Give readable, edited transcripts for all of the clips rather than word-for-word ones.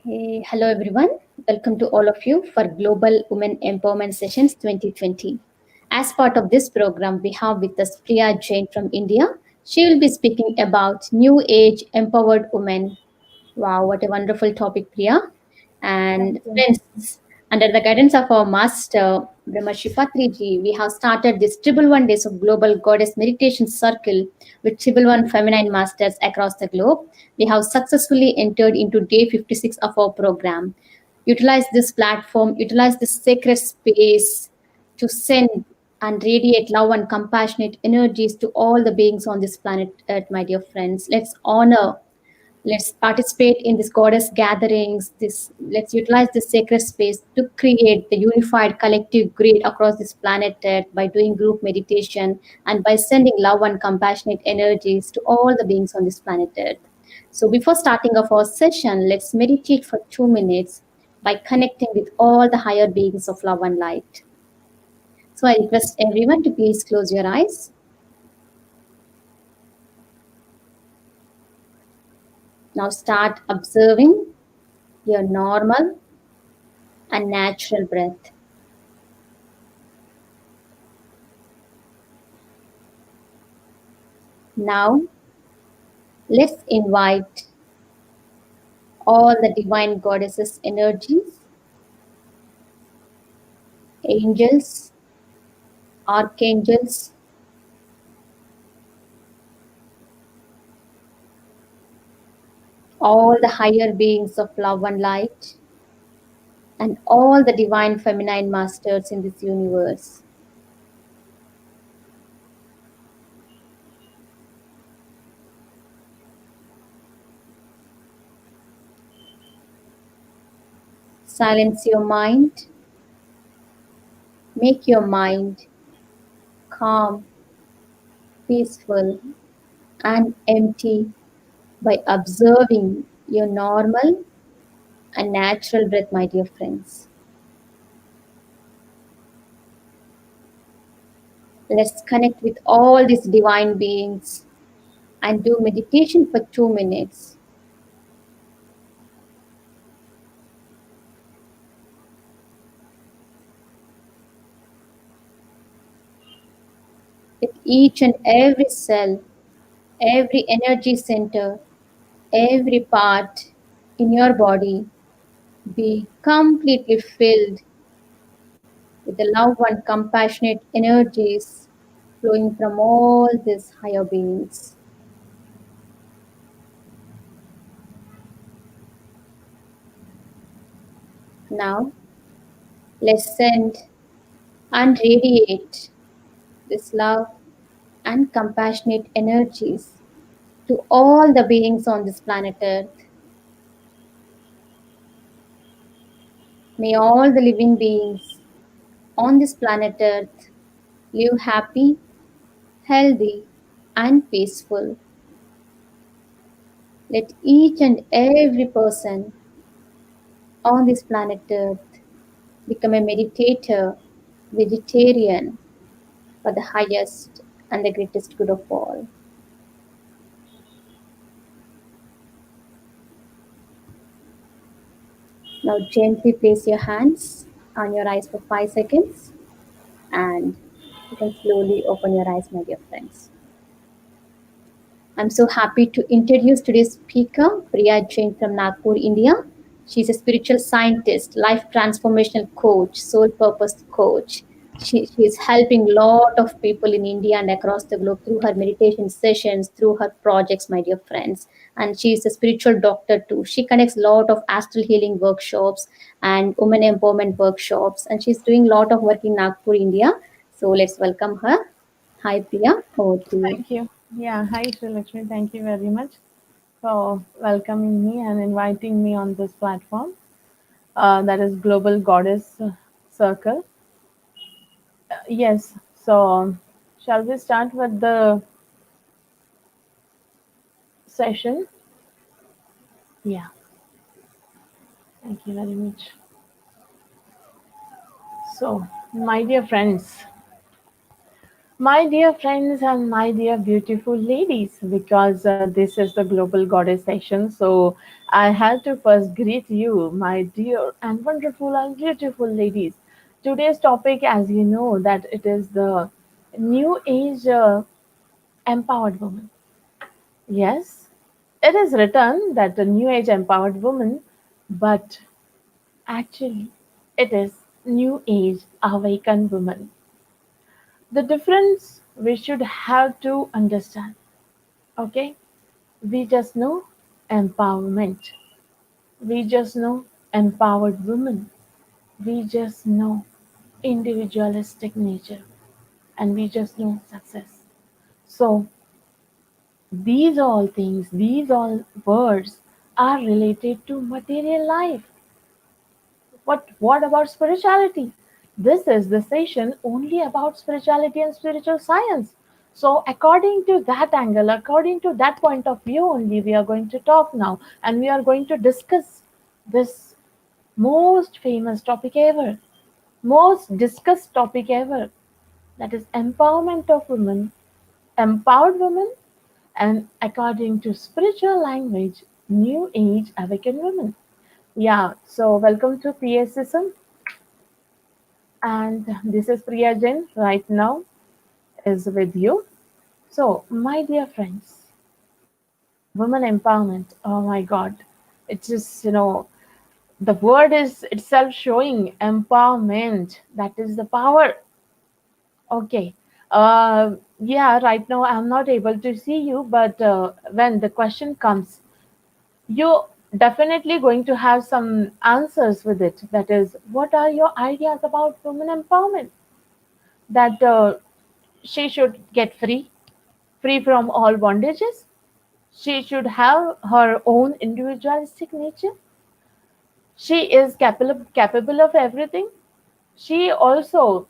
Hey, hello everyone. Welcome to all of you for Global Women Empowerment Sessions 2020. As part of this program, we have with us Priya Jain from India. She will be speaking about New Age Empowered Women. Wow, what a wonderful topic, Priya. And Thank you. friends, under the guidance of our master, Brahmarshi Patriji, we have started this Triple One Days of Global Goddess Meditation Circle with Triple One Feminine Masters across the globe. We have successfully entered into day 56 of our program. Utilize this platform, utilize this sacred space to send and radiate love and compassionate energies to all the beings on this planet Earth, my dear friends. Let's participate in this goddess gatherings. Let's utilize this sacred space to create the unified collective grid across this planet Earth by doing group meditation and by sending love and compassionate energies to all the beings on this planet Earth. So before starting of our session, let's meditate for 2 minutes by connecting with all the higher beings of love and light. So I request everyone to please close your eyes. Now start observing your normal and natural breath. Now, let's invite all the divine goddesses' energies, angels, archangels, all the higher beings of love and light, and all the divine feminine masters in this universe. Silence your mind, make your mind calm, peaceful, and empty by observing your normal and natural breath, my dear friends. Let's connect with all these divine beings and do meditation for 2 minutes. With each and every cell, every energy center, every part in your body be completely filled with the love and compassionate energies flowing from all these higher beings. Now, let's send and radiate this love and compassionate energies to all the beings on this planet Earth. May all the living beings on this planet Earth live happy, healthy, and peaceful. Let each and every person on this planet Earth become a meditator, vegetarian for the highest and the greatest good of all. Now, gently place your hands on your eyes for 5 seconds and you can slowly open your eyes, my dear friends. I'm so happy to introduce today's speaker, Priya Jain from Nagpur, India. She's a spiritual scientist, life transformational coach, soul purpose coach. She is helping a lot of people in India and across the globe through her meditation sessions, through her projects, my dear friends. And she is a spiritual doctor too. She connects a lot of astral healing workshops and women empowerment workshops. And she's doing a lot of work in Nagpur, India. So let's welcome her. Hi, Priya. Over to you. Thank you. Yeah, hi Lakshmi. Thank you very much for welcoming me and inviting me on this platform. That is Global Goddess Circle. Yes. So, shall we start with the session? Yeah. Thank you very much. So, my dear friends, My dear friends and my dear beautiful ladies, because this is the Global Goddess session, so I have to first greet you, my dear and wonderful and beautiful ladies. Today's topic, as you know, that it is the New Age empowered woman. Yes, it is written that the New Age empowered woman, but actually, it is New Age awakened woman. The difference we should have to understand. Okay, we just know empowerment, we just know empowered women, we just know individualistic nature, and we just know success. So these all things, these all words are related to material life. What about spirituality? This is the session only about spirituality and spiritual science. So according to that angle, according to that point of view only, we are going to talk now, and we are going to discuss this most famous topic ever, most discussed topic ever, that is empowerment of women, empowered women, and according to spiritual language, new age awakened women. Yeah, so welcome to PSism, and this is Priya Jain right now is with you. So, my dear friends, women empowerment. Oh my God, it's just the word is itself showing empowerment. That is the power. Okay. Yeah, right now I'm not able to see you, but when the question comes, you definitely going to have some answers with it. That is, what are your ideas about women empowerment? That she should get free from all bondages. She should have her own individualistic nature. She is capable of everything. She also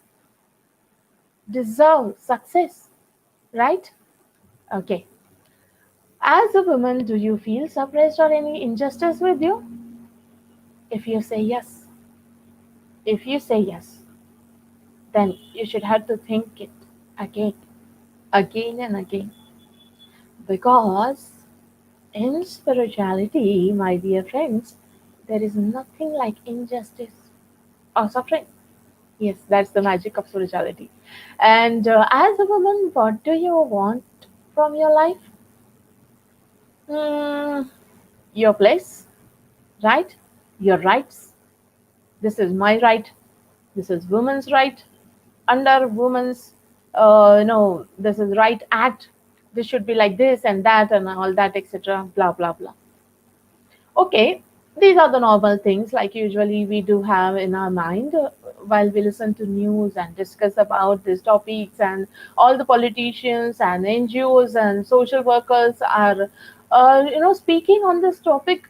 deserves success, right? Okay. As a woman, do you feel suppressed or any injustice with you? If you say yes, if you say yes, then you should have to think it again, again and again. Because in spirituality, my dear friends, there is nothing like injustice or suffering. Yes, that's the magic of spirituality. And as a woman, what do you want from your life? Hmm, your place, right? Your rights. This is my right. This is women's right. Under women's, this is right act. This should be like this and that and all that, etc. Blah blah blah. Okay, these are the normal things like usually we do have in our mind while we listen to news and discuss about these topics, and all the politicians and NGOs and social workers are speaking on this topic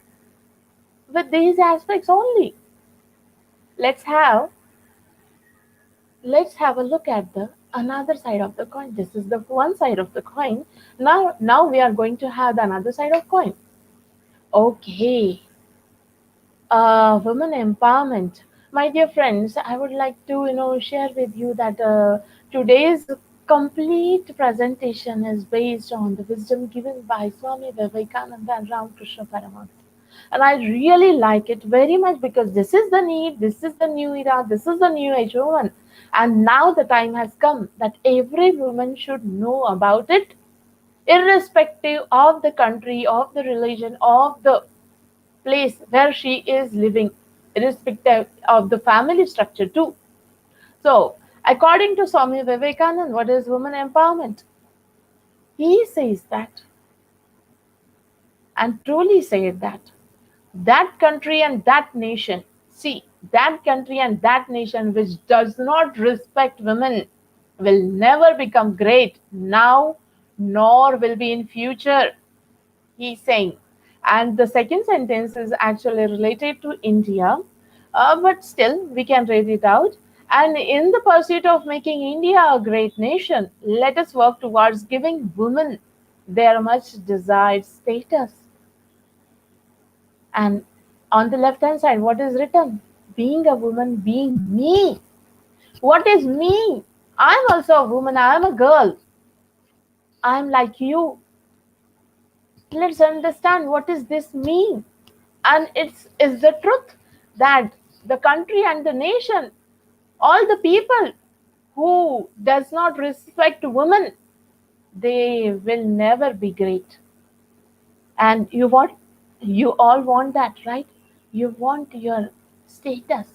with these aspects only. Let's have let's have a look at the another side of the coin. This is the one side of the coin. Now we are going to have the another side of coin. Okay, women empowerment. My dear friends, I would like to share with you that today's complete presentation is based on the wisdom given by Swami Vivekananda and Ramakrishna Paramahansa. And I really like it very much because this is the need, this is the new era, this is the new age woman. And now the time has come that every woman should know about it, irrespective of the country, of the religion, of the place where she is living, irrespective of the family structure too. So, according to Swami Vivekananda, what is women empowerment? He says that, and truly said that country and that nation, see, that country and that nation which does not respect women will never become great now nor will be in future, he's saying. And the second sentence is actually related to India, but still we can read it out. And in the pursuit of making India a great nation, let us work towards giving women their much desired status. And on the left hand side, what is written? Being a woman, being me. What is me? I'm also a woman, I'm a girl, I'm like you. Let's understand what does this mean. And it's the truth that the country and the nation, all the people who does not respect women, they will never be great. And you want, you all want that, right? You want your status,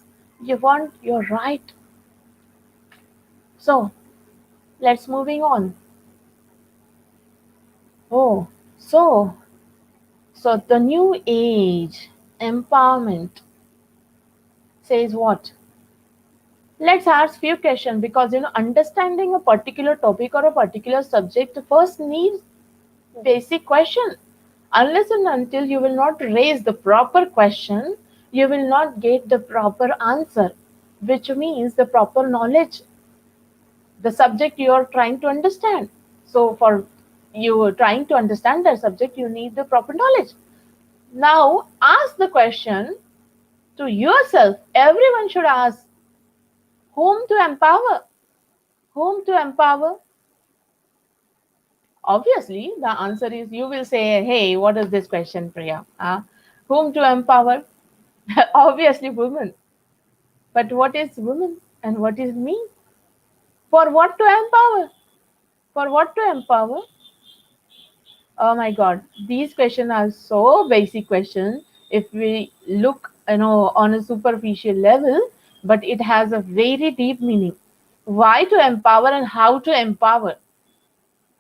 you want your right. So let's moving on. Oh, so so the new age empowerment says what? Let's ask few questions, because understanding a particular topic or a particular subject first needs basic question. Unless and until you will not raise the proper question, you will not get the proper answer, which means the proper knowledge, the subject you are trying to understand. So for you trying to understand that subject, you need the proper knowledge. Now ask the question to yourself. Everyone should ask, whom to empower? Whom to empower? Obviously, the answer is, you will say, hey, what is this question, Priya? Whom to empower? Obviously, women. But what is women and what is me? For what to empower? For what to empower? Oh my God, these questions are so basic questions. If we look, on a superficial level, but it has a very deep meaning. Why to empower and how to empower?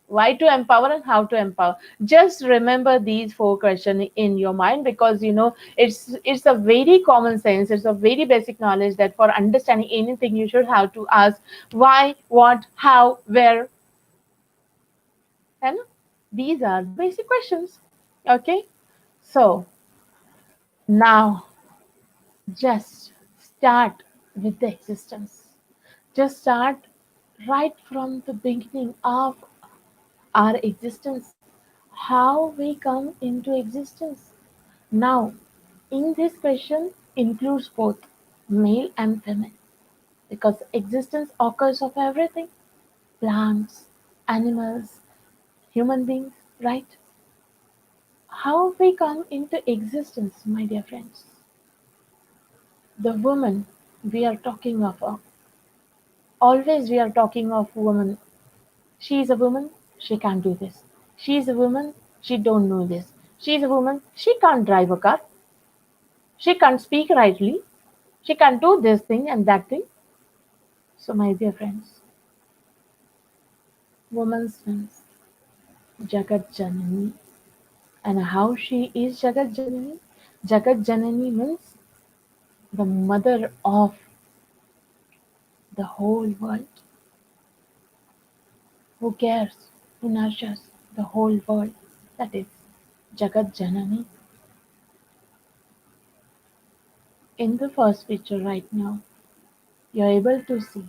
Why to empower and how to empower? Just remember these four questions in your mind, because it's a very common sense, it's a very basic knowledge that for understanding anything you should have to ask why, what, how, where, and these are the basic questions. Okay, so now just start with the existence. Just start right from the beginning of our existence, how we come into existence. Now, in this question includes both male and female, because existence occurs of everything, plants, animals, human beings, right? How we come into existence, my dear friends. The woman we are talking of, always we are talking of woman. She is a woman, she can't do this. She is a woman, she don't know this. She is a woman, she can't drive a car. She can't speak rightly. She can't do this thing and that thing. So, my dear friends, woman's means Jagat Janani. And how she is Jagat Janani? Jagat Janani means the mother of the whole world, who cares, who nurtures the whole world. That is Jagat Janani. In the first picture right now, you're able to see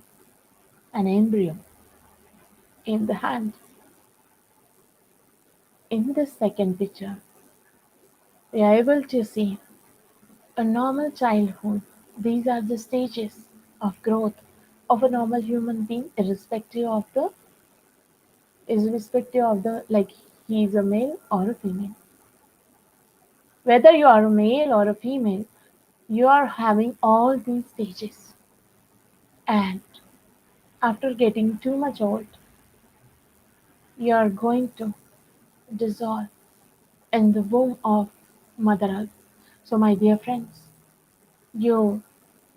an embryo in the hand. In the second picture, you're able to see a normal childhood. These are the stages of growth of a normal human being, irrespective of the like he is a male or a female. Whether you are a male or a female, you are having all these stages. And after getting too much old, you are going to dissolve in the womb of Mother Earth. So, my dear friends, you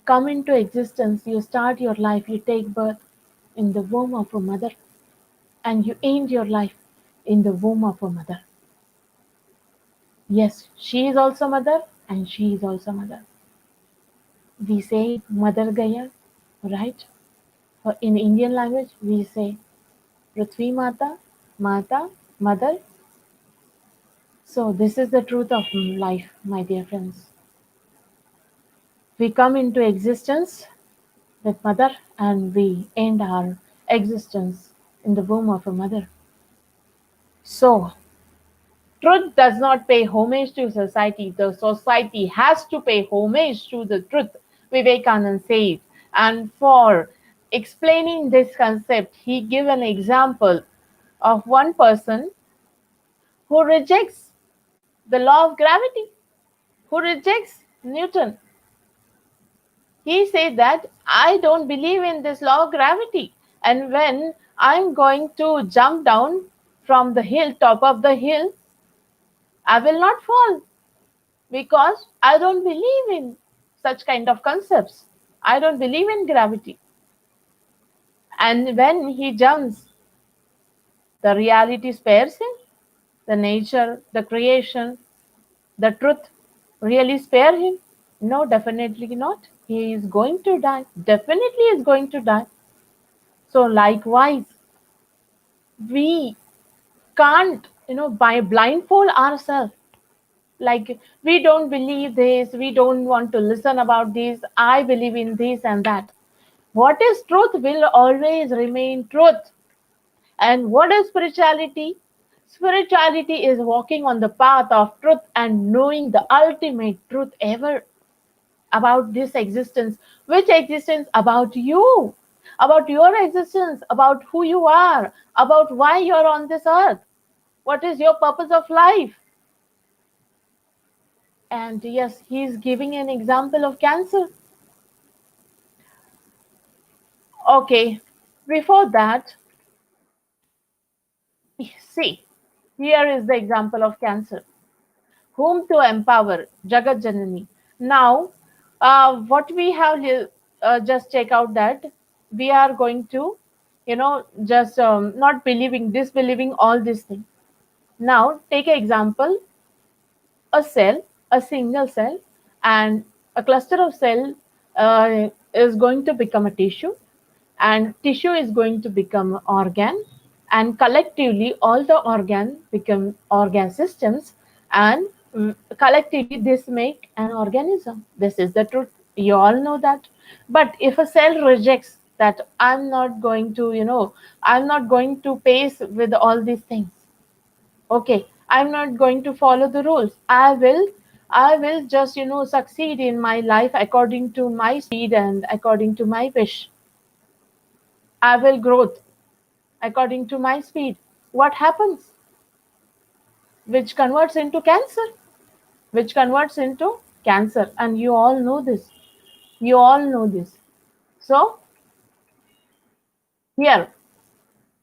come into existence, you start your life, you take birth in the womb of a mother, and you end your life in the womb of a mother. Yes, she is also mother, and she is also mother. We say Mother Gaya, right? Or in Indian language, we say Prithvi Mata, Mata, Mother. So, this is the truth of life, my dear friends. We come into existence with mother, and we end our existence in the womb of a mother. So, truth does not pay homage to society. The society has to pay homage to the truth. Vivekananda says. And for explaining this concept, he gave an example of one person who rejects the law of gravity, who rejects Newton. He said that I don't believe in this law of gravity. And when I'm going to jump down from the hill, top of the hill, I will not fall because I don't believe in such kind of concepts. I don't believe in gravity. And when he jumps, the reality spares him, the nature, the creation, the truth really spare him? No, definitely not. He is going to die. Definitely is going to die. So likewise, we can't, by blindfold ourselves. Like we don't believe this, we don't want to listen about this. I believe in this and that. What is truth will always remain truth. And what is spirituality? Spirituality is walking on the path of truth and knowing the ultimate truth ever about this existence. Which existence? About you, about your existence, about who you are, about why you're on this earth, what is your purpose of life. And yes, he's giving an example of cancer. Okay, before that, see, here is the example of cancer. Whom to empower? Jagat Janani. Now, what we have here, just check out that we are going to, just not believing, disbelieving all these things. Now, take an example, a cell, a single cell, and a cluster of cell is going to become a tissue, and tissue is going to become organ, and collectively all the organ become organ systems, and collectively this make an organism. This is the truth. You all know that. But if a cell rejects that, I'm not going to, I'm not going to pace with all these things. Okay, I'm not going to follow the rules. I will just, succeed in my life according to my speed and according to my wish. I will growth according to my speed. What happens? Which converts into cancer. Which converts into cancer. And you all know this. You all know this. So here,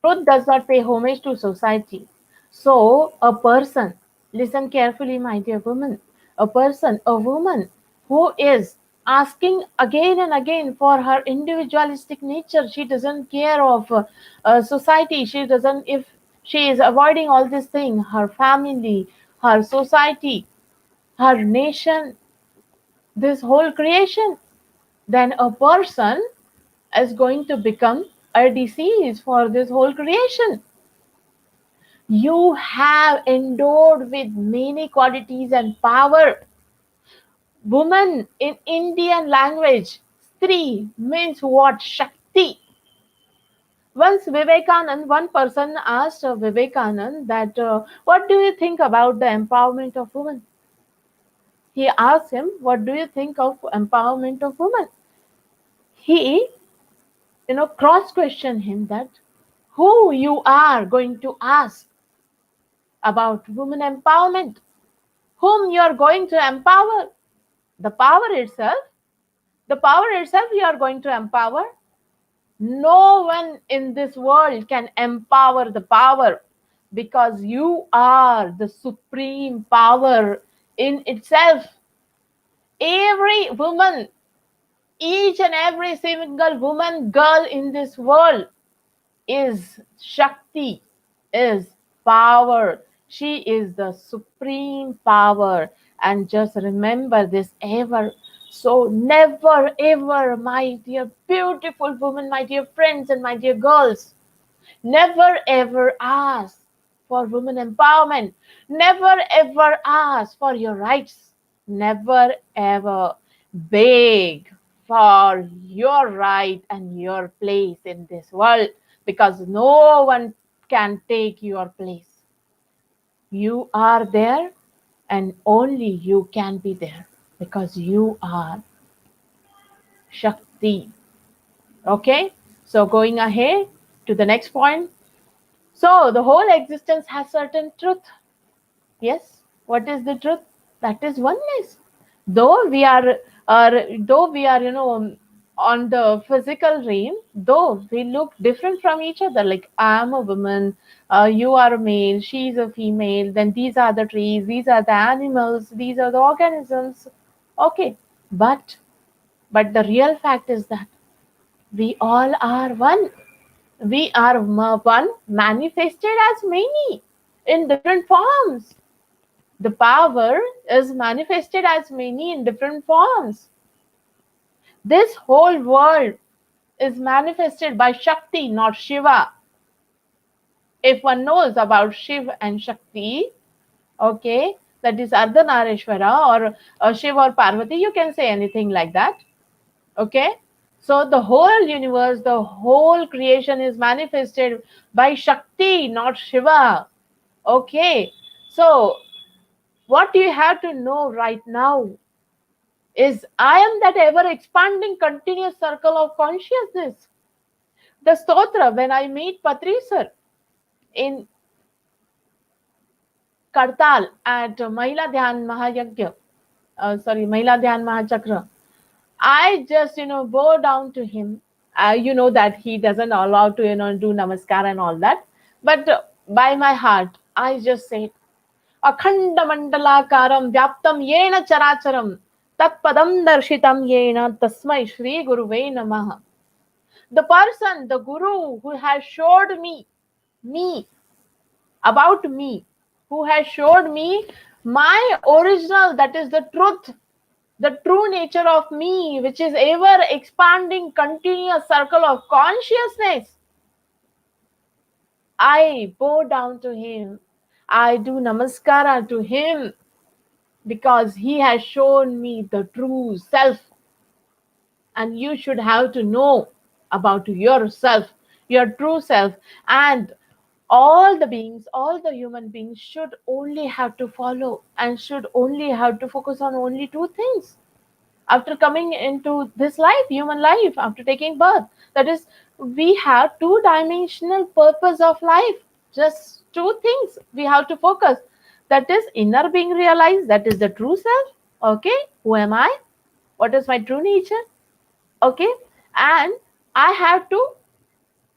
truth does not pay homage to society. So, a person, listen carefully, my dear woman, a person, a woman who is asking again and again for her individualistic nature, she doesn't care of society, she doesn't, if she is avoiding all these things, her family, her society, her nation, this whole creation, then a person is going to become a disease for this whole creation. You have endowed with many qualities and power. Woman in Indian language, Stri means what? Shakti. Once Vivekanand, one person asked Vivekanand that, what do you think about the empowerment of women? He asked him, what do you think of empowerment of women? He, cross questioned him that, who you are going to ask about women empowerment? Whom you are going to empower? The power itself, the power itself you are going to empower. No one in this world can empower the power because you are the supreme power in itself. Every woman, each and every single woman, girl in this world is Shakti, is power. She is the supreme power. And just remember this ever. So, never ever, my dear beautiful women, my dear friends, and my dear girls, never ever ask for women empowerment. Never ever ask for your rights. Never ever beg for your right and your place in this world because no one can take your place. You are there and only you can be there because you are Shakti. Okay? So, going ahead to the next point. So, the whole existence has certain truth. Yes, what is the truth? That is oneness. Though we though we are, on the physical realm, though we look different from each other. Like I am a woman, you are a male, she is a female. Then these are the trees, these are the animals, these are the organisms. Okay, but the real fact is that we all are one. We are one manifested as many in different forms. The power is manifested as many in different forms. This whole world is manifested by Shakti, not Shiva. If one knows about Shiva and Shakti, okay, that is Ardhanarishwara or Shiva or Parvati, you can say anything like that. Okay, so the whole universe, the whole creation is manifested by Shakti, not Shiva. Okay, so what you have to know right now is I am that ever expanding continuous circle of consciousness. The stotra, when I meet Patri sir in Kartal at Mahila Dhyan Mahayagya, Mahila Dhyan Mahachakra, I just, bow down to him. You know that he doesn't allow to, do namaskar and all that. But by my heart, I just say, Akhanda Mandalakaram Vyaptam Yena Characharam Tat Padam Darshitam Yena Tasmai Shri Guruve Namaha. The person, the Guru who has showed me, about me, who has showed me my original, that is the true nature of me, which is ever expanding, continuous circle of consciousness. I bow down to him. I do namaskara to him because he has shown me the true self. And you should have to know about yourself, your true self. And all the beings, all the human beings should only have to follow and should only have to focus on only two things after coming into this life, human life, after taking birth. That is, we have two dimensional purpose of life. Just two things we have to focus. That is inner being realized. That is the true self. Okay, who am I? What is my true nature? Okay, and I have to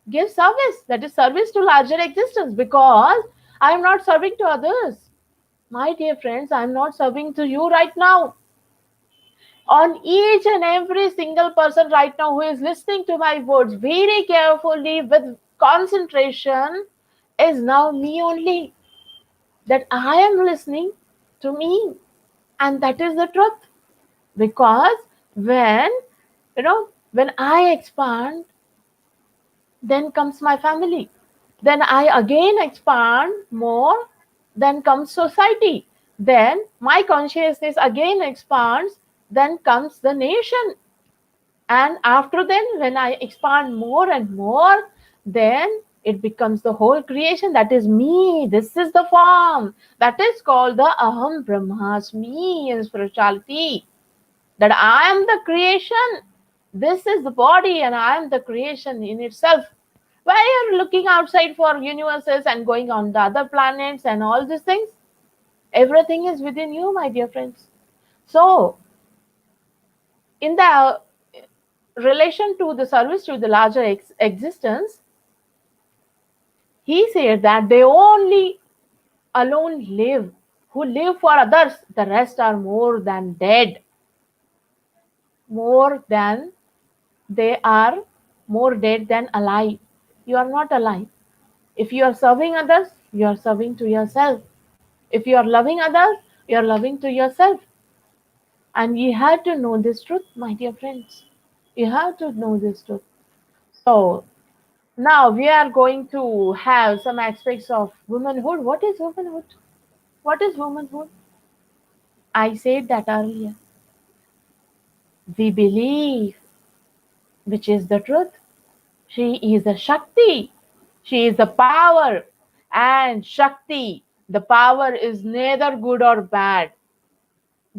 give service. That is service to larger existence because I am not serving to others. My dear friends, I am not serving to you right now. On each and every single person right now who is listening to my words very carefully with concentration is now me only. That I am listening to me. And that is the truth. Because when, when I expand, then comes my family. Then I again expand more, then comes society. Then my consciousness again expands, then comes the nation. And after then, when I expand more and more, then it becomes the whole creation. That is me. This is the form. That is called the Aham Brahmasmi in spirituality. That I am the creation. This is the body, and I am the creation in itself. Why you're looking outside for universes and going on the other planets and all these things? Everything is within you, my dear friends. So, in the relation to the service to the larger existence, he said that they only alone live who live for others. The rest are more than dead, more than they are more dead than alive. You are not alive. If you are serving others, you are serving to yourself. If you are loving others, you are loving to yourself. And you have to know this truth, my dear friends. You have to know this truth. So, now we are going to have some aspects of womanhood. What is womanhood? What is womanhood? I said that earlier. We believe, which is the truth. She is a Shakti. She is the power. And Shakti, the power is neither good or bad.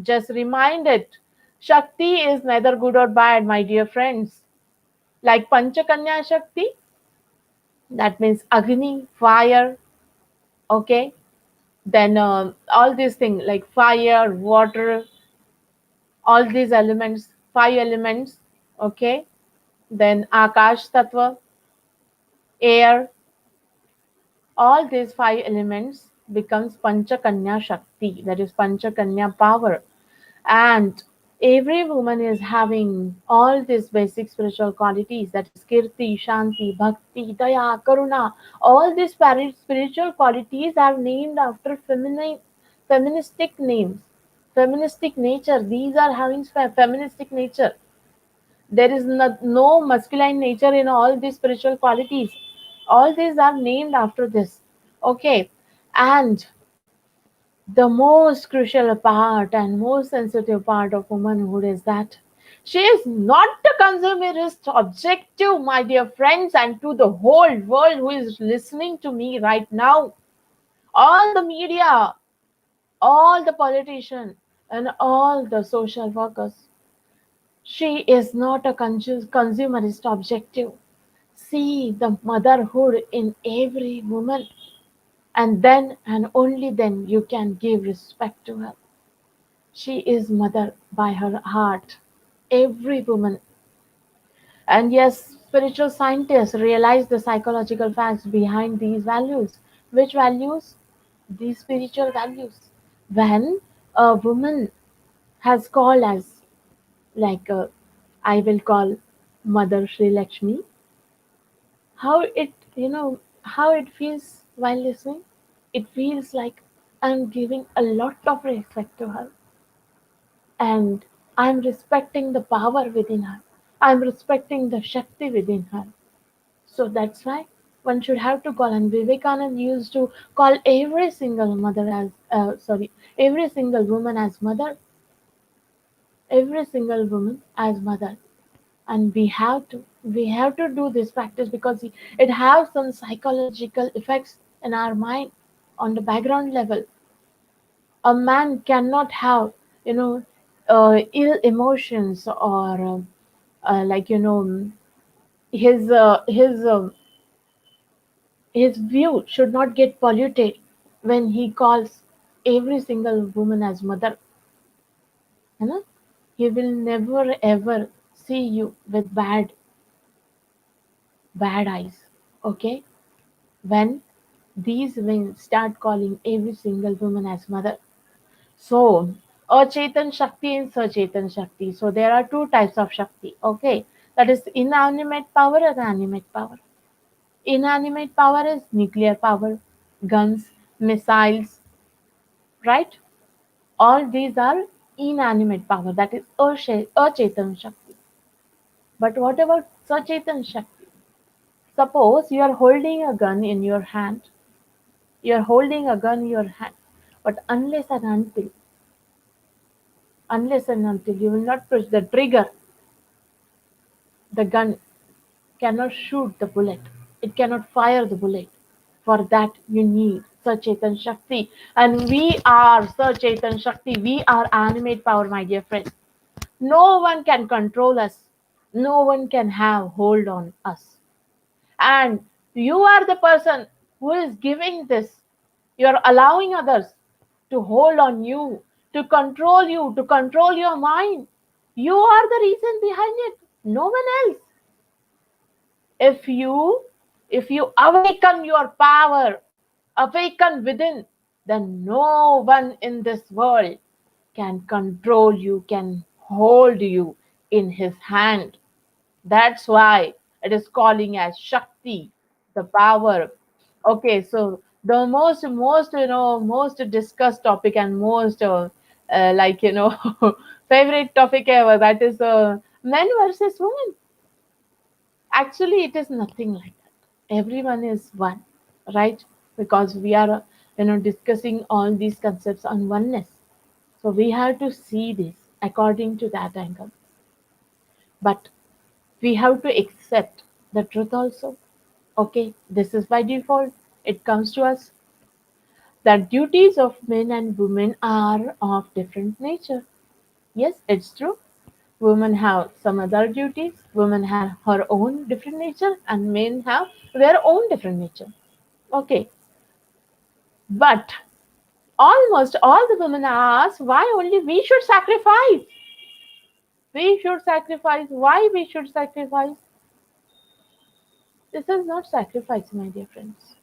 Just remind it. Shakti is neither good or bad, my dear friends. Like Panchakanya Shakti, that means Agni, fire, okay? Then all these things like fire, water, all these elements, five elements, okay? Then Akash Tattva, air, all these five elements becomes Panchakanya Shakti, that is Panchakanya power. And every woman is having all these basic spiritual qualities, that is Kirti, Shanti, Bhakti, Daya, Karuna. All these spiritual qualities are named after feministic names, feministic nature. These are having feministic nature. There is no masculine nature in all these spiritual qualities. All these are named after this. Okay. And the most crucial part and most sensitive part of womanhood is that she is not a consumerist objective, my dear friends, and to the whole world who is listening to me right now. All the media, all the politicians, and all the social workers. She is not a consumerist objective. See the motherhood in every woman, and then and only then you can give respect to her. She is mother by her heart. Every woman. And yes, spiritual scientists realize the psychological facts behind these values. Which values? These spiritual values. When a woman has called as, like, I will call Mother Sri Lakshmi, how it, how it feels while listening? It feels like I'm giving a lot of respect to her, and I'm respecting the power within her. I'm respecting the Shakti within her. So that's why one should have to call. And Vivekananda used to call every single mother as, every single woman as mother, every single woman as mother. And we have to do this practice because it has some psychological effects in our mind on the background level. A man cannot have, you know ill emotions, or like, his view should not get polluted when he calls every single woman as mother. You know, he will never ever see you with bad eyes. Okay, when these men start calling every single woman as mother. So, Achetan Shakti and Sachetan Shakti. So, there are two types of Shakti. Okay, that is inanimate power and animate power. Inanimate power is nuclear power, guns, missiles, right? All these are inanimate power. That is Achetan Shakti. But what about Sachetan Shakti? Suppose you are holding a gun in your hand. You are holding a gun in your hand. But unless and until you will not push the trigger, the gun cannot shoot the bullet. It cannot fire the bullet. For that you need Sachetan Shakti. And we are Sachetan Shakti. We are animate power, my dear friends. No one can control us. No one can have hold on us. And you are the person who is giving this. You are allowing others to hold on you, to control your mind. You are the reason behind it. No one else. If you if you awaken your power, awaken within, then no one in this world can control you, can hold you in his hand. That's why it is calling as Shakti, the power. Okay, so the most discussed topic and most like, favorite topic ever, that is men versus women. Actually, it is nothing like that. Everyone is one, right? Because we are, discussing all these concepts on oneness. So we have to see this according to that angle. But we have to accept the truth also. Okay, this is by default. It comes to us that duties of men and women are of different nature. Yes, it's true. Women have some other duties, women have her own different nature, and men have their own different nature. Okay, but almost all the women are asked why only we should sacrifice. We should sacrifice. Why we should sacrifice? This is not sacrifice, my dear friends.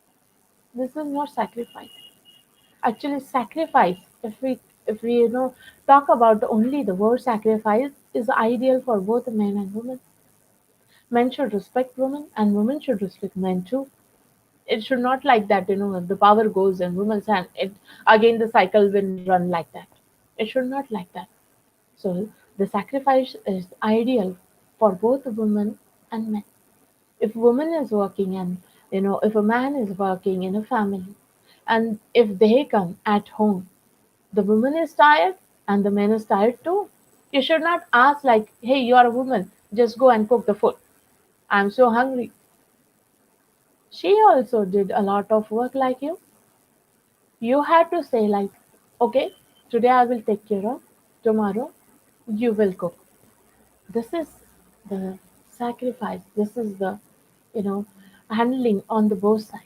This is not sacrifice. Actually, sacrifice, if we talk about only the word sacrifice, is ideal for both men and women. Men should respect women and women should respect men too. It should not like that, the power goes in women's hand. It again the cycle will run like that. It should not like that. So the sacrifice is ideal for both women and men. If woman is working and if a man is working in a family, and if they come at home, the woman is tired and the man is tired too. You should not ask like, hey, you are a woman, just go and cook the food. I'm so hungry. She also did a lot of work like you. You had to say like, okay, today I will take care of, tomorrow you will cook. This is the sacrifice. This is the, you know, handling on the both sides,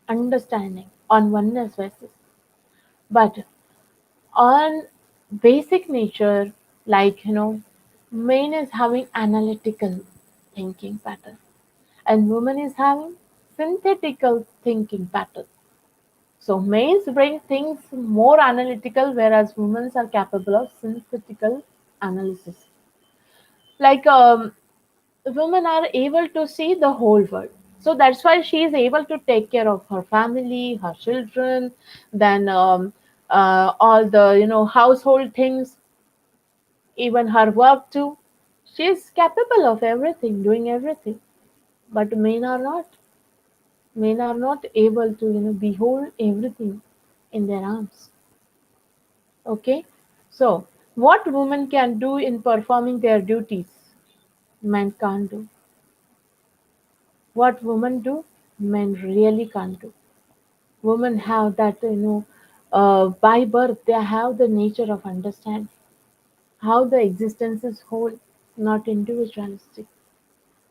understanding on oneness basis. But on basic nature, like, man is having analytical thinking pattern and woman is having synthetical thinking pattern. So males bring things more analytical, whereas women are capable of synthetical analysis. Like women are able to see the whole world. So that's why she is able to take care of her family, her children, then all the household things, even her work too. She is capable of everything, doing everything. But men are not. Men are not able to behold everything in their arms. Okay, so what women can do in performing their duties, men can't do. What women do, men really can't do. Women have that, by birth, they have the nature of understanding how the existence is whole, not individualistic.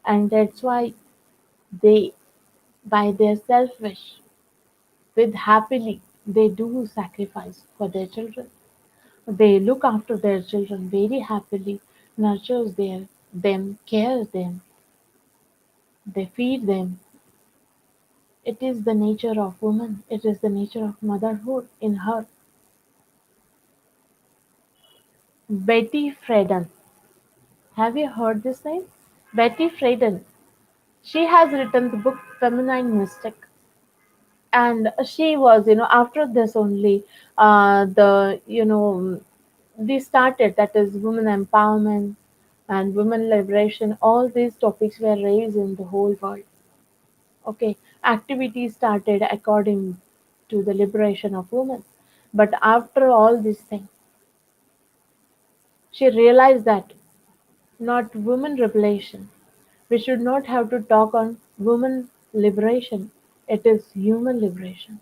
And that's why they, by their self wish, with happily, they do sacrifice for their children. They look after their children very happily, nurtures them, cares them, they feed them. It is the nature of woman. It is the nature of motherhood in her. Betty Friedan. Have you heard this name? Betty Friedan. She has written the book Feminine Mystic. And she was, after this only, they started, that is, women empowerment and women liberation. All these topics were raised in the whole world. Okay, activities started according to the liberation of women. But after all these things, she realized that not women revelation. We should not have to talk on women liberation. It is human liberation.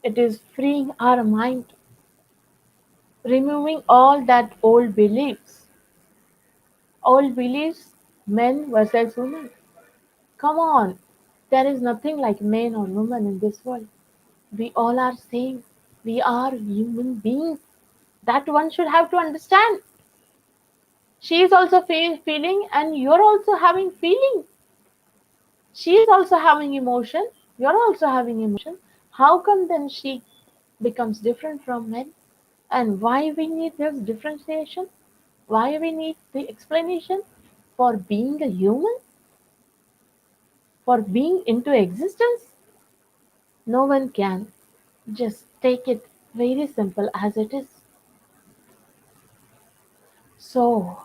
It is freeing our mind, removing all that old beliefs, men versus women. Come on, there is nothing like men or women in this world. We all are same. We are human beings. That one should have to understand. She is also feeling, and you're also having feeling. She is also having emotion. You're also having emotion. How come then she becomes different from men? And why we need this differentiation? Why we need the explanation? For being a human? For being into existence? No one can. Just take it very simple as it is. So,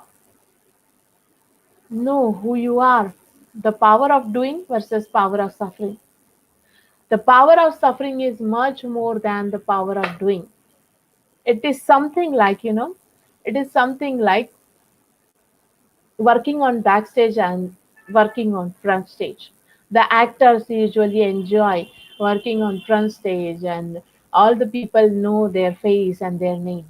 know who you are. The power of doing versus power of suffering. The power of suffering is much more than the power of doing. It is something like, it is something like working on backstage and working on front stage. The actors usually enjoy working on front stage and all the people know their face and their names.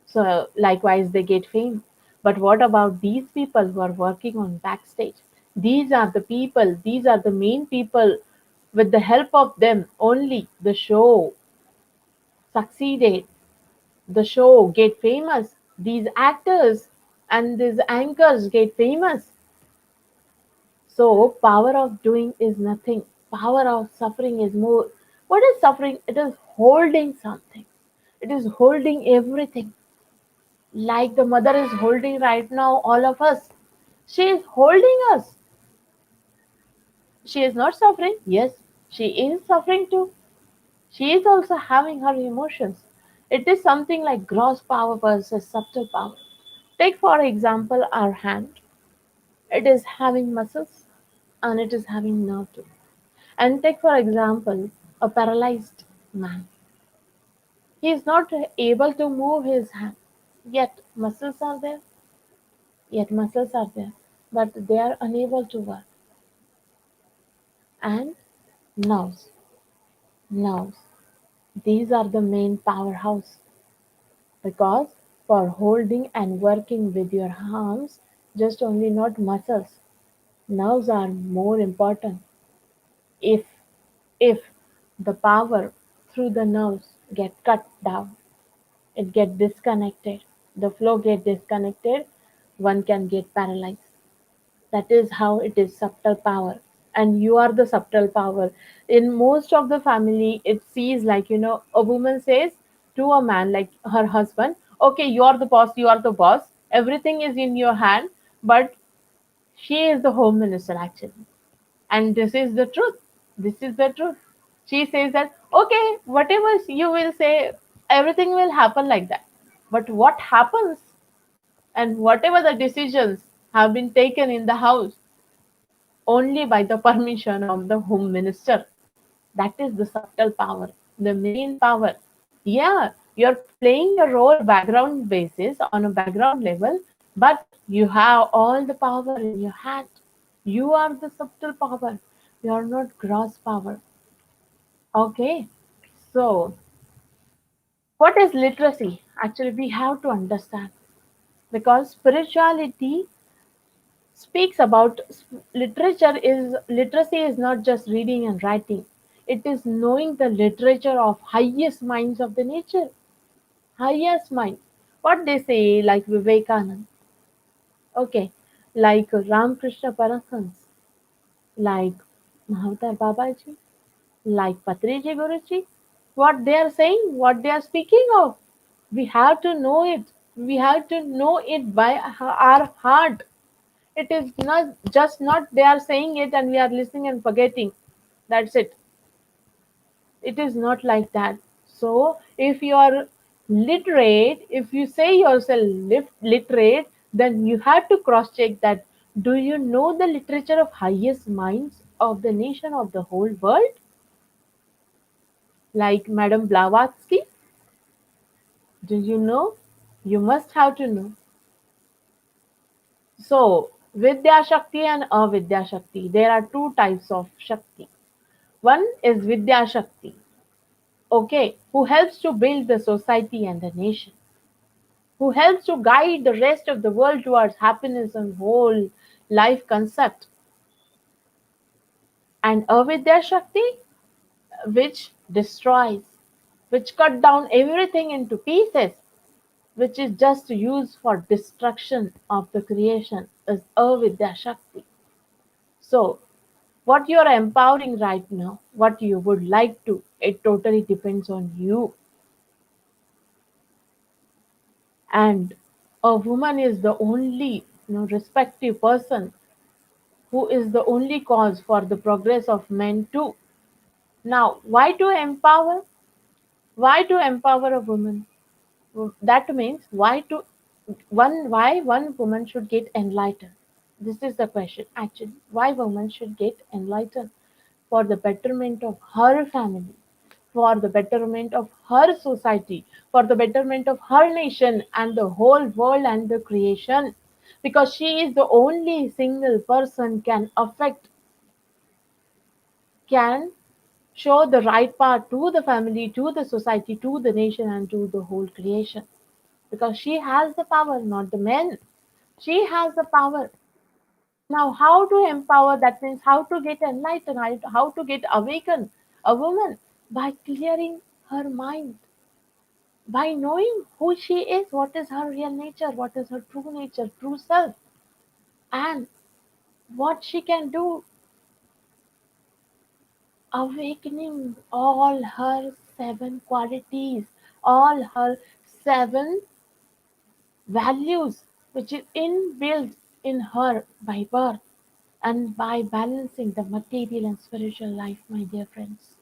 So likewise they get fame. But what about these people who are working on backstage? These are the people, these are the main people. With the help of them only the show succeeded, the show get famous, these actors and these anchors get famous. So power of doing is nothing, power of suffering is more. What is suffering? It is holding something, it is holding everything, like the mother is holding right now all of us. She is holding us. She is not suffering. Yes, she is suffering too. She is also having her emotions. It is something like gross power versus subtle power. Take, for example, our hand. It is having muscles and it is having nerve too. And take, for example, a paralyzed man. He is not able to move his hand, yet muscles are there, yet muscles are there, but they are unable to work. And nerves, nerves. These are the main powerhouse because for holding and working with your arms, just only not muscles, nerves are more important. If if the power through the nerves get cut down, it get disconnected, the flow get disconnected, one can get paralyzed. That is how it is subtle power. And you are the subtle power. In most of the family, it sees like, a woman says to a man, like her husband, okay, you are the boss, you are the boss. Everything is in your hand, but she is the home minister actually. And this is the truth. This is the truth. She says that, okay, whatever you will say, everything will happen like that. But what happens and whatever the decisions have been taken in the house only by the permission of the home minister. That is the subtle power, the main power. Yeah, you're playing your role background basis on a background level, but you have all the power in your hand. You are the subtle power. You are not gross power. Okay. So, what is literacy? Actually, we have to understand because spirituality speaks about literacy is not just reading and writing. It is knowing the literature of highest minds of the nature, highest mind. What they say, like Vivekanand, okay, like Ramakrishna Parahamsa, like Mahavatar Babaji, like Patriji Guruji, what they are saying, what they are speaking of. We have to know it. We have to know it by our heart. It is not just not they are saying it and we are listening and forgetting. That's it. It is not like that. So if you are literate, if you say yourself literate, then you have to cross check that do you know the literature of highest minds of the nation of the whole world? Like Madam Blavatsky? Do you know? You must have to know. So, Vidya Shakti and Avidya Shakti. There are two types of Shakti. One is Vidya Shakti, okay, who helps to build the society and the nation, who helps to guide the rest of the world towards happiness and whole life concept. And Avidya Shakti, which destroys, which cut down everything into pieces, which is just used for destruction of the creation, is Avidya Shakti. So, what you are empowering right now, what you would like to, it totally depends on you. And a woman is the only respective person who is the only cause for the progress of men too. Now, why to empower a woman? That means why one woman should get enlightened. This is the question actually. Why woman should get enlightened? For the betterment of her family, for the betterment of her society, for the betterment of her nation and the whole world and the creation. Because she is the only single person can affect, can show the right path to the family, to the society, to the nation, and to the whole creation. Because she has the power, not the men. She has the power. Now, how to empower, that means how to get enlightened, how to get awakened a woman by clearing her mind, by knowing who she is, what is her real nature, true nature, true self, and what she can do, awakening all her seven qualities, all her seven values, which is inbuilt in her by birth, and by balancing the material and spiritual life, my dear friends,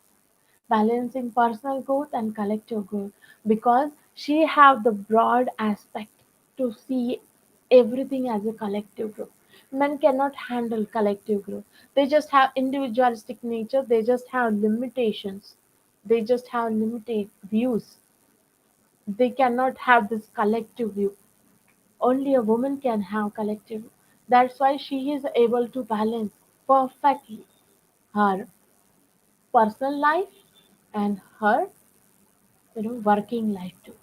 balancing personal growth and collective growth, because she have the broad aspect to see everything as a collective growth. Men cannot handle collective growth. They just have individualistic nature. They just have limitations. They just have limited views. They cannot have this collective view. Only a woman can have collective. That's why she is able to balance perfectly her personal life and her working life too,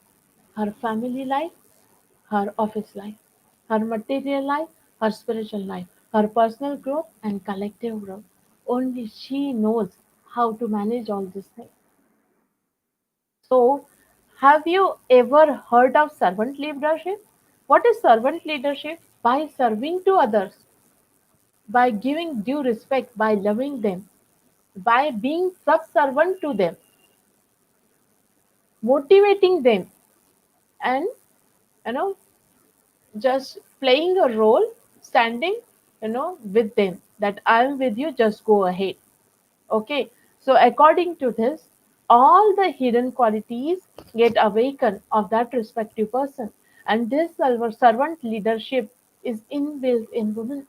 her family life, her office life, her material life, her spiritual life, her personal growth and collective growth. Only she knows how to manage all these things. So, have you ever heard of servant leadership? What is servant leadership? By serving to others, by giving due respect, by loving them, by being subservient to them, motivating them, and you know just playing a role, standing with them, that I'm with you, just go ahead. Okay, so according to this, all the hidden qualities get awakened of that respective person, and this servant leadership is inbuilt in women.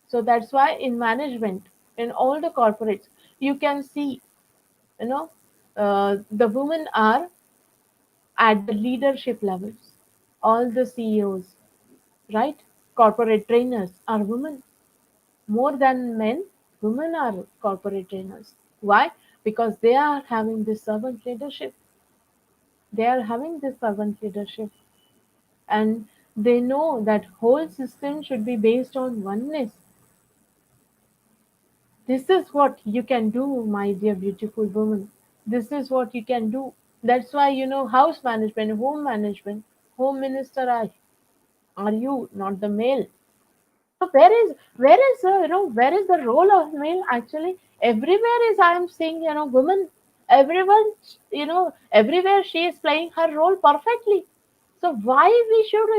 So that's why in management, in all the corporates, you can see, you know the women are at the leadership levels. All the CEOs, right? Corporate trainers are women. More than men, women are corporate trainers. Why? Because they are having this servant leadership. They are having this servant leadership. And they know that whole system should be based on oneness. This is what you can do, my dear beautiful woman. This is what you can do. That's why, house management, home minister are you, not the male. So where is the role of male actually? Everywhere is, I am seeing, women. Everyone, everywhere she is playing her role perfectly. So why we should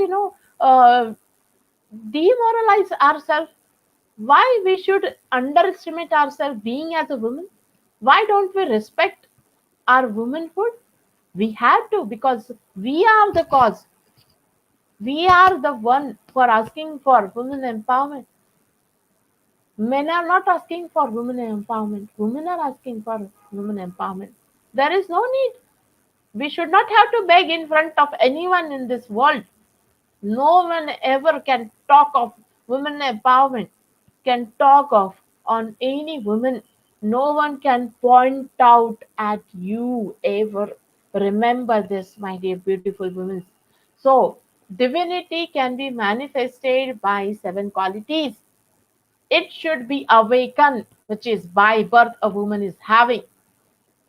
demoralize ourselves? Why we should underestimate ourselves being as a woman? Why don't we respect our womanhood? We have to, because we are the cause. We are the one for asking for women empowerment. Men are not asking for women empowerment. Women are asking for women empowerment. There is no need. We should not have to beg in front of anyone in this world. No one ever can talk of women empowerment, can talk of on any woman. No one can point out at you ever. Remember this, my dear beautiful women. So, divinity can be manifested by seven qualities. It should be awakened, which is by birth a woman is having.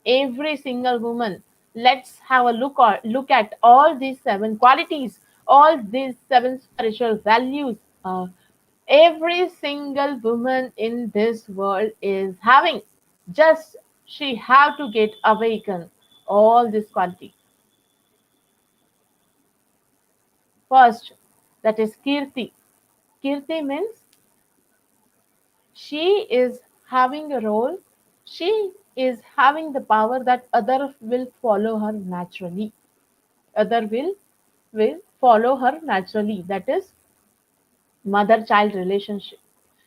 Every single woman. Let's have a look at all these seven qualities, all these seven spiritual values. Every single woman in this world is having. Just she have to get awakened all this quality. First, that is Kirti. Kirti means she is having a role, she is having the power that other will follow her naturally. Other will follow her naturally. That is mother child relationship.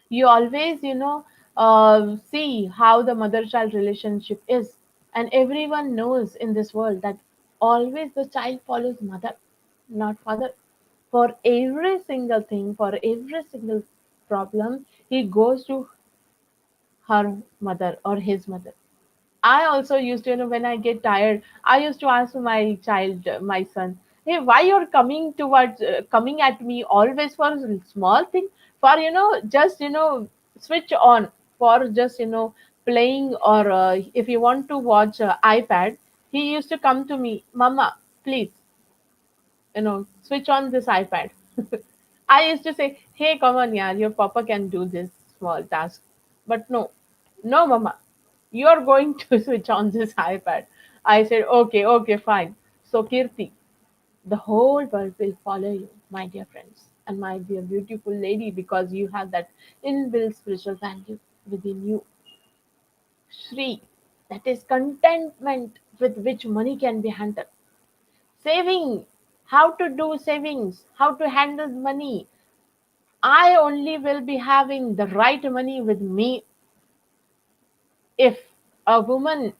You always see how the mother child relationship is, and everyone knows in this world that always the child follows mother, not father. For every single thing, for every single problem, he goes to her mother or his mother. I also used to, when I get tired, I used to ask my child, my son, Hey, why you're coming towards coming at me always for a small thing, for just switch on, for just playing, or if you want to watch iPad, he used to come to me, mama, please, switch on this iPad. I used to say, hey, come on, yeah, your papa can do this small task. But no, no, mama, you're going to switch on this iPad. I said, okay, okay, fine. So, Kirti, the whole world will follow you, my dear friends, and my dear beautiful lady, because you have that inbuilt spiritual value within you. Shri, that is contentment with which money can be handled. Saving, how to do savings, how to handle money. I only will be having the right money with me if a woman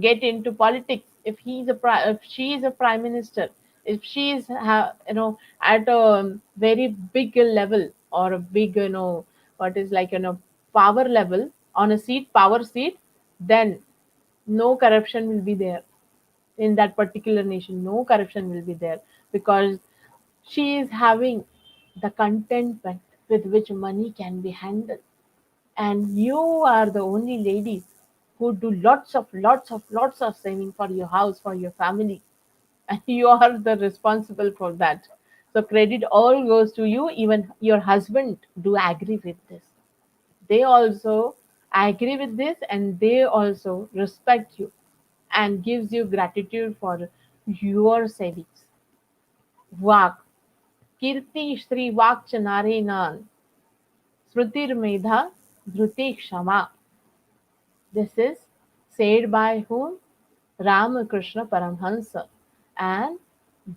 get into politics, if if she is a prime minister, if she is at a very big level, or a big what is like power level, on a seat, power seat, then no corruption will be there in that particular nation, no corruption will be there, because she is having the contentment with which money can be handled. And you are the only ladies who do lots of saving for your house, for your family, and you are the responsible for that. So credit all goes to you. Even your husband do agree with this. They also agree with this, and they also respect you and gives you gratitude for your savings. Vak, kirti shri vak chanare nan, smritir medha, dhruti kshama. This is said by whom? Ramakrishna Paramhansa. And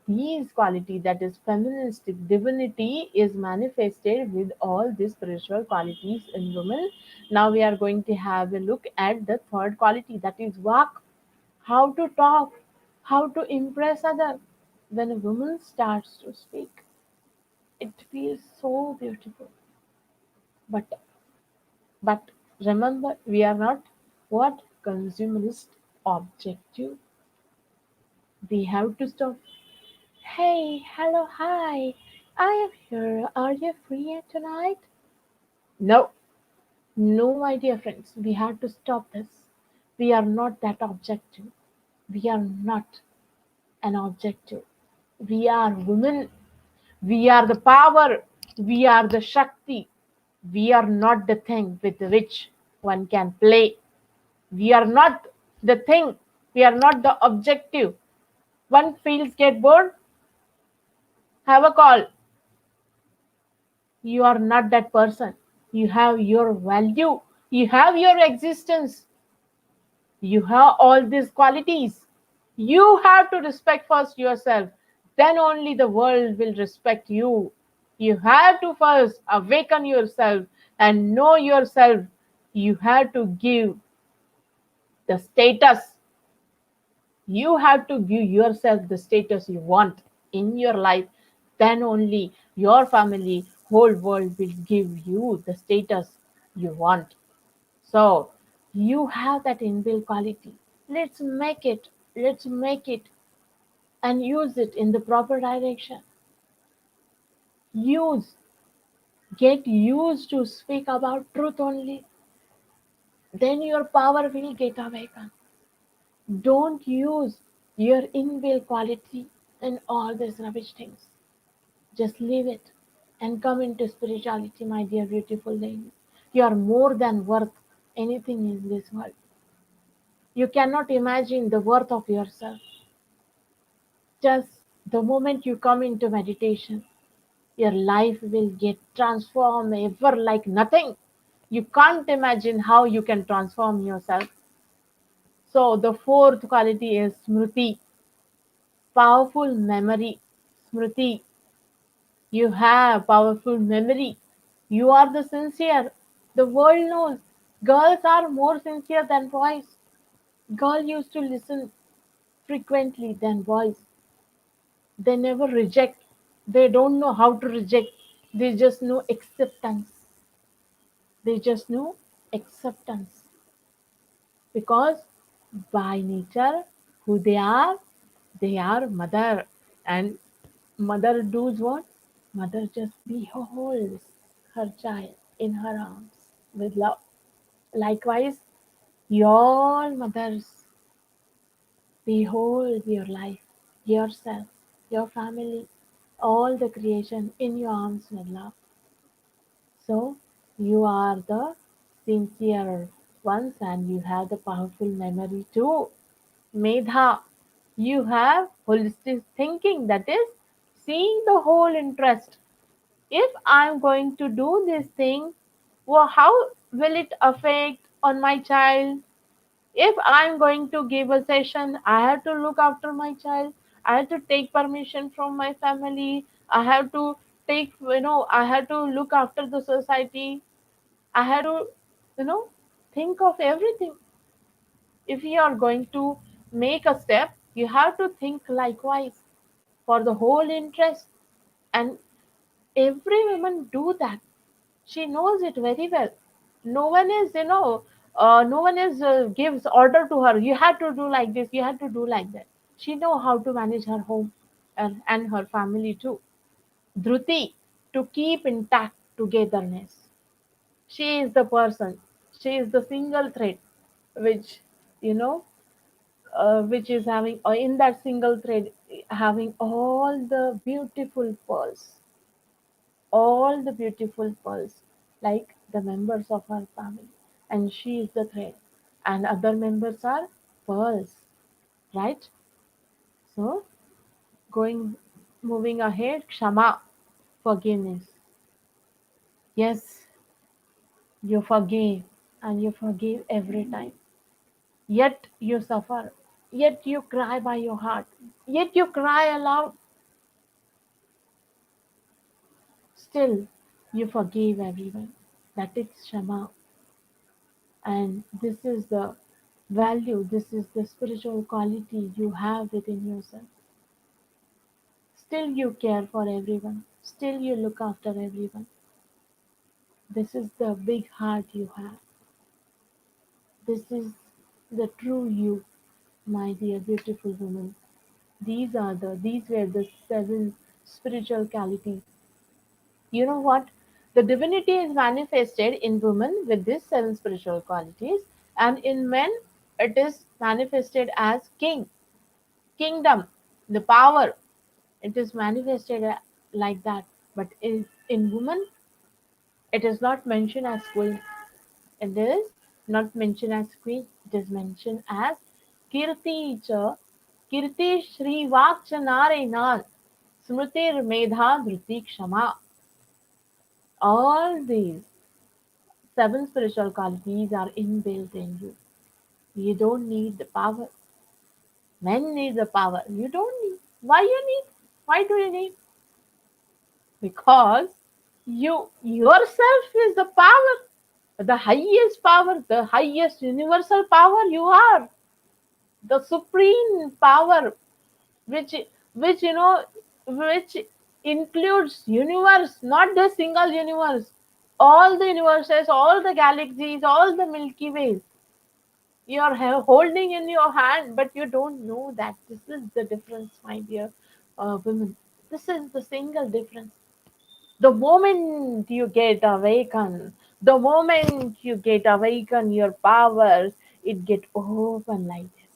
these quality, that is feministic divinity, is manifested with all these spiritual qualities in women. Now we are going to have a look at the third quality, that is vak. How to talk, how to impress other. When a woman starts to speak, it feels so beautiful. But But remember, we are not what? Consumerist, objective. We have to stop. Hey, hello, hi. I am here. Are you free tonight? No, no, my dear friends. We have to stop this. We are not that objective. We are not an objective. We are women. We are the power. We are the Shakti. We are not the thing with which one can play. We are not the thing. We are not the objective. One feels get bored, have a call. You are not that person. You have your value. You have your existence. You have all these qualities. You have to respect first yourself. Then only the world will respect you. You have to first awaken yourself and know yourself. You have to give the status. You have to give yourself the status you want in your life. Then only your family, whole world will give you the status you want. So you have that inbuilt quality. Let's make it and use it in the proper direction. Use, get used to speak about truth only. Then your power will get awakened. Don't use your inbuilt quality in all these rubbish things. Just leave it and come into spirituality, my dear beautiful lady. You are more than worth anything in this world. You cannot imagine the worth of yourself. Just the moment you come into meditation, your life will get transformed ever like nothing. You can't imagine how you can transform yourself. So, the fourth quality is smriti, powerful memory. Smriti, you have powerful memory. You are the sincere. The world knows girls are more sincere than boys. Girls used to listen frequently than boys. They never reject. They don't know how to reject. They just know acceptance. They just know acceptance. Because by nature, who they are mother. And mother does what? Mother just beholds her child in her arms with love. Likewise, your mothers behold your life, yourself, your family, all the creation in your arms with love. So you are the sincere ones and you have the powerful memory too. Medha, you have holistic thinking, that is seeing the whole interest. If I'm going to do this thing, well, how will it affect on my child? If I'm going to give a session, I have to look after my child. I have to take permission from my family. I have to I have to look after the society. I have to, you know, think of everything. If you are going to make a step, you have to think likewise for the whole interest. And every woman do that. She knows it very well. No one is, no one is gives order to her. You have to do like this. You have to do like that. She know how to manage her home and her family too. Dhruti, to keep intact togetherness. She is the person. She is the single thread, which you know, which is having in that single thread having all the beautiful pearls, like the members of her family. And she is the thread. And other members are pearls, right? So, going, moving ahead, Kshama, forgiveness. Yes, you forgive and you forgive every time. Yet you suffer. Yet you cry by your heart. Yet you cry aloud. Still, you forgive everyone. That is Shama. And this is the value, this is the spiritual quality you have within yourself. Still, you care for everyone. Still, you look after everyone. This is the big heart you have. This is the true you, my dear beautiful woman. These were the seven spiritual qualities. You know what? The divinity is manifested in women with these seven spiritual qualities, and in men, it is manifested as king, kingdom, the power. It is manifested like that. But in woman, it is not mentioned as queen. It is not mentioned as queen. It is mentioned as kirti cha, kirti shri vakcha narenan, smritir medha dhruti kshama. All these seven spiritual qualities are inbuilt in you. You don't need the power. Men need the power. You don't need. Why you need? Why do you need? Because you yourself is the power, the highest universal power you are, the supreme power, which which you know, which includes universe, not the single universe, all the universes, all the galaxies, all the Milky Ways. You are holding in your hand, but you don't know that. This is the difference, my dear women. This is the single difference. The moment you get awakened, the moment you get awakened, your powers, it get open like this.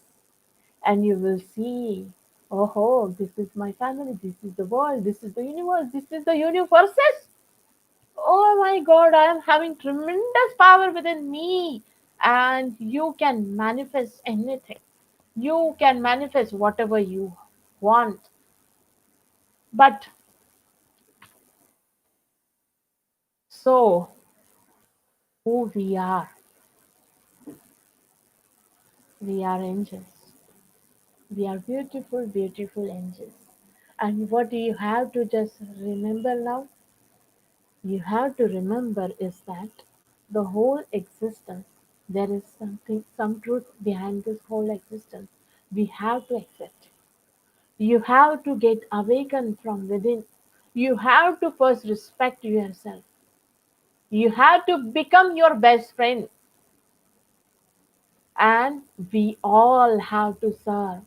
And you will see, oh, this is my family, this is the world, this is the universe, this is the universes. Oh my God, I am having tremendous power within me. And you can manifest anything. You can manifest whatever you want. But so, who we are angels. We are beautiful, beautiful angels. And what you have to just remember now, you have to remember is that the whole existence, there is something, some truth behind this whole existence. We have to accept. You have to get awakened from within. You have to first respect yourself. You have to become your best friend. And we all have to serve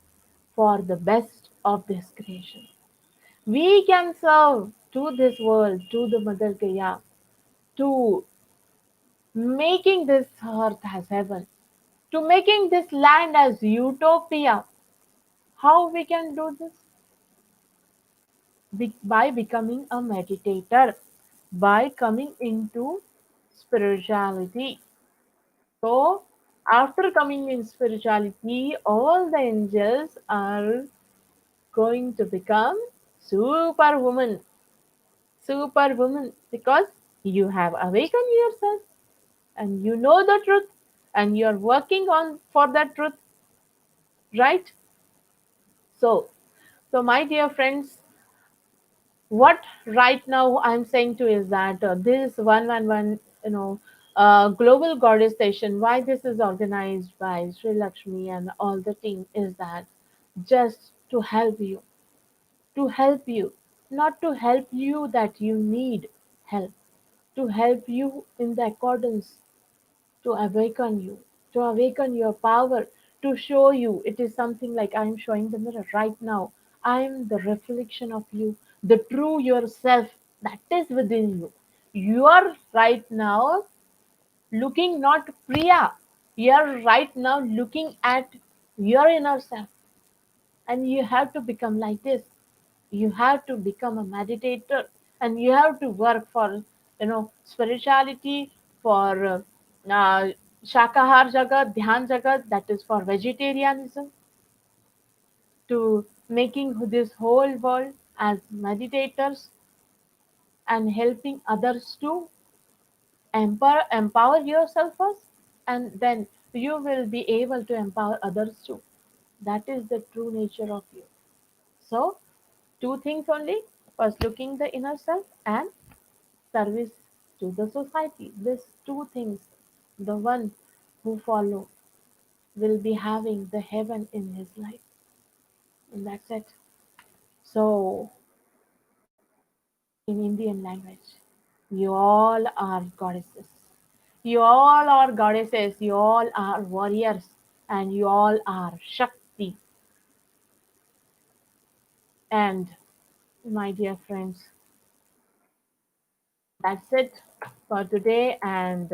for the best of this creation. We can serve to this world, to the Mother Gaia, to making this earth as heaven, to making this land as utopia. How we can do this? By becoming a meditator, by coming into spirituality. So, after coming in spirituality, all the angels are going to become superwoman, superwoman, because you have awakened yourself and you know the truth and you are working on for that truth, right? So, my dear friends, what right now I'm saying to is that this 111, global goddess station, why this is organized by Sri Lakshmi and all the team is that just to help you, not to help you that you need help, to help you in the accordance, to awaken your power, to show you. It is something like I'm showing the mirror right now. I'm the reflection of you, the true yourself that is within you. You are right now looking not Priya. You are right now looking at your inner self, and you have to become like this. You have to become a meditator, and you have to work for spirituality, for shakahar jagat, dhyan jagat, that is for vegetarianism, to making this whole world as meditators and helping others to empower yourself first, and then you will be able to empower others too. That is the true nature of you. So, two things only: first, looking the inner self, and service to the society. These two things, the one who follow will be having the heaven in his life. And that's it. So, in Indian language, you all are goddesses. You all are goddesses. You all are warriors. And you all are Shakti. And, my dear friends, that's it for today. And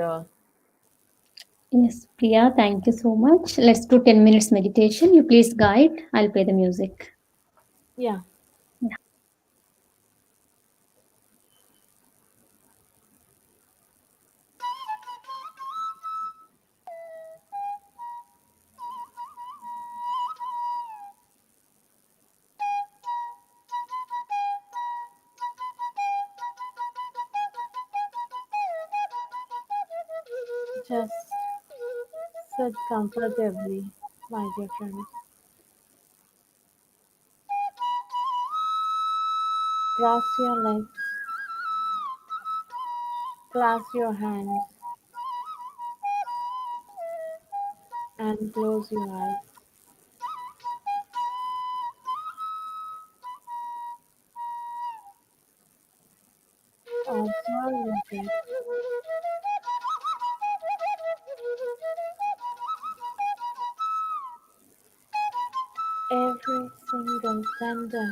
Yes, Priya, thank you so much. Let's do 10 minutes meditation. You please guide. I'll play the music. yeah, just sit comfortably, my dear friends. Cross your legs, clasp your hands, and close your eyes. Observe your breath. Every single tender,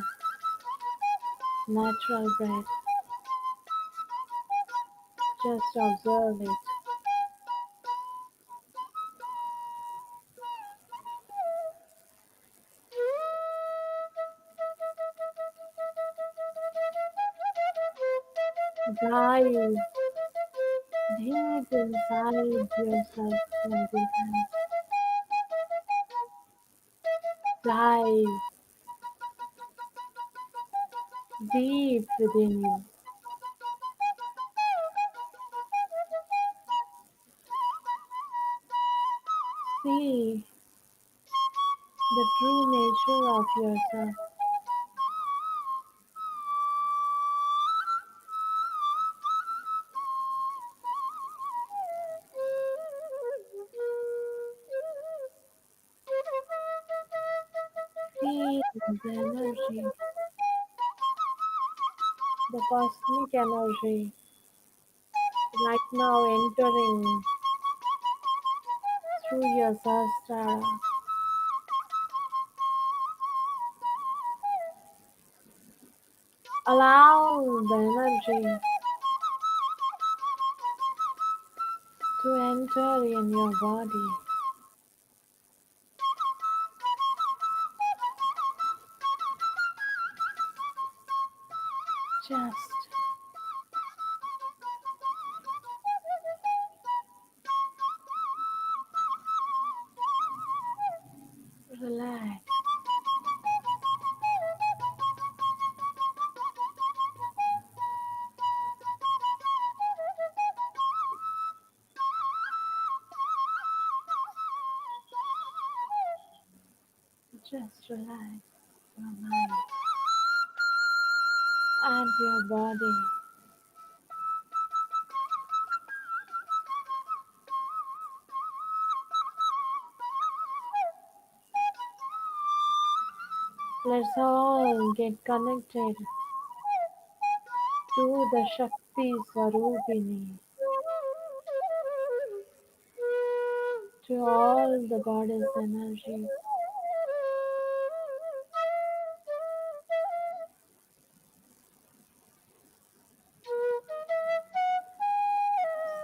natural breath. Just observe it. Dive deep inside yourself, my dear friends. Dive deep within you. See the true nature of yourself. Feel the energy, the cosmic energy right now entering through your sahasrara. Allow the energy to enter in your body. Just relax. Just relax your mind and your body. Let's all get connected to the Shakti Swarupini, to all the goddess energies.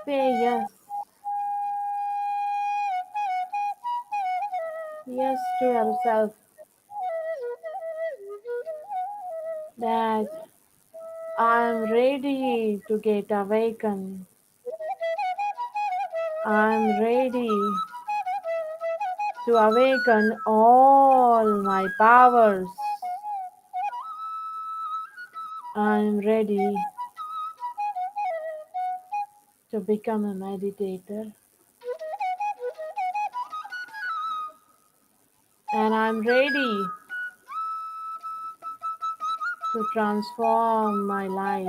Say yes, yes to yourself that I'm ready to get awakened. I'm ready to awaken all my powers. I'm ready to become a meditator. And I'm ready to transform my life.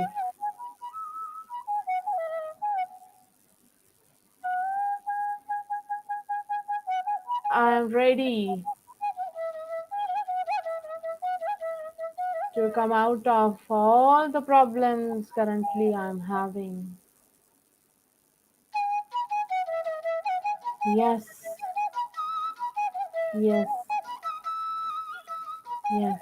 I'm ready to come out of all the problems currently I'm having. Yes, yes, yes.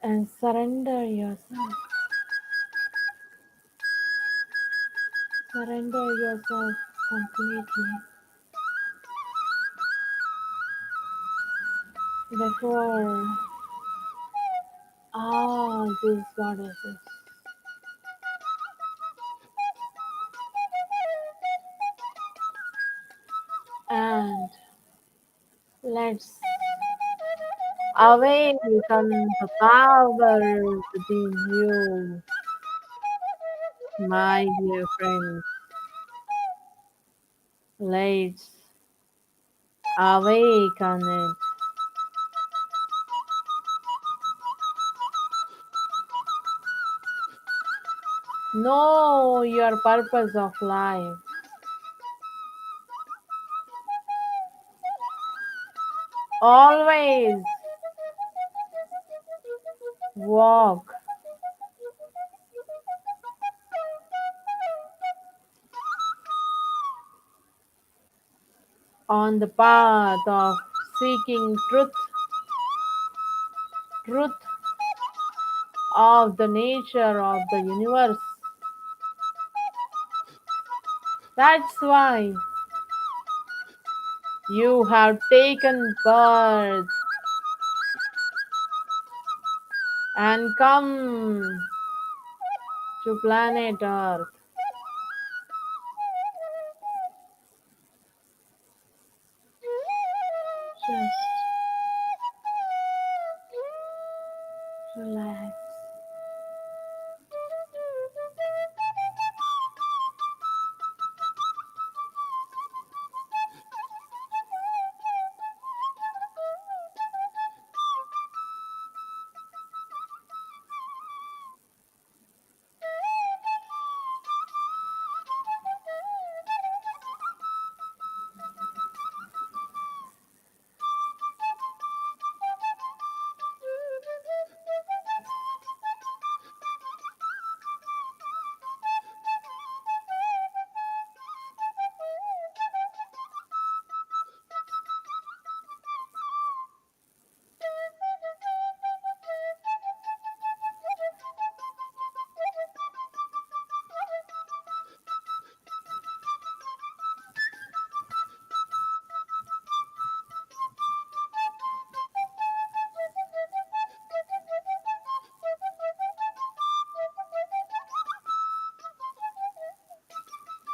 And surrender yourself. Surrender yourself completely before all these goddesses. And let's awaken the power within you, my dear friends. Let's awaken it. Know your purpose of life. Always walk on the path of seeking truth of the nature of the universe. That's why you have taken birth and come to planet Earth. Just relax.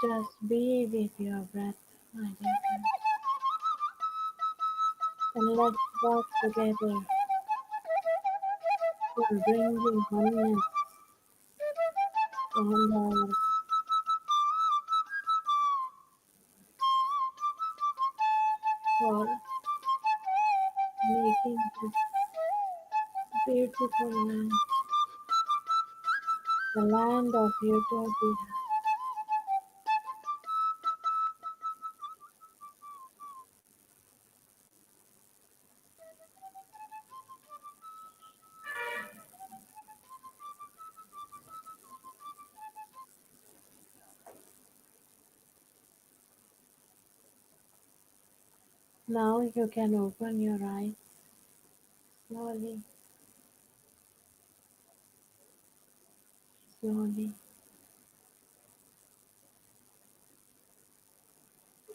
Just be with your breath, my dear friend, and let's walk together for bringing oneness on the earth, for making this beautiful land the land of utopia. Now you can open your eyes slowly, slowly,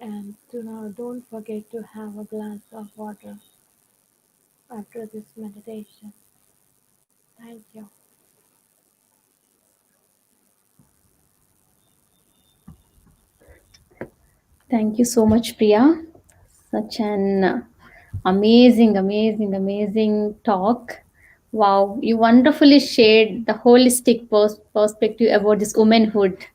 and don't forget to have a glass of water after this meditation. Thank you. Thank you so much, Priya. Such an amazing, amazing, amazing talk. Wow, you wonderfully shared the holistic perspective about this womanhood.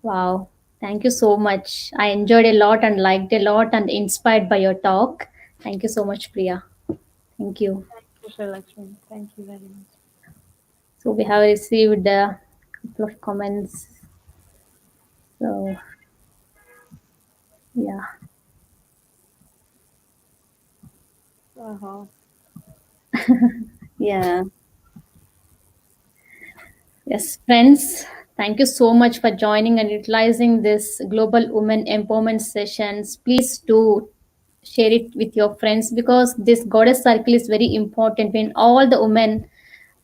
Wow, thank you so much. I enjoyed a lot and liked a lot and inspired by your talk. Thank you so much, Priya. Thank you. Thank you, Sri Lakshmi. Thank you very much. So we have received a couple of comments. So yeah, Uh-huh. yeah. Yes, friends, thank you so much for joining and utilizing this Global Women Empowerment sessions. Please do share it with your friends because this goddess circle is very important when all the women,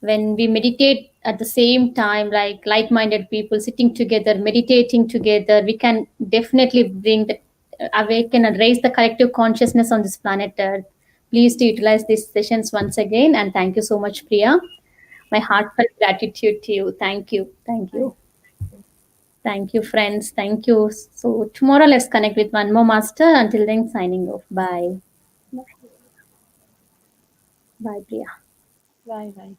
when we meditate at the same time, like-minded people sitting together, meditating together, we can definitely bring the awaken and raise the collective consciousness on this planet Earth. Please do utilize these sessions once again, and thank you so much, Priya. My heartfelt gratitude to you. Thank you. Thank Thank you. you. Thank you, friends. Thank you. So, tomorrow let's connect with one more master. Until then, signing off. Bye. Bye, Priya. Bye bye.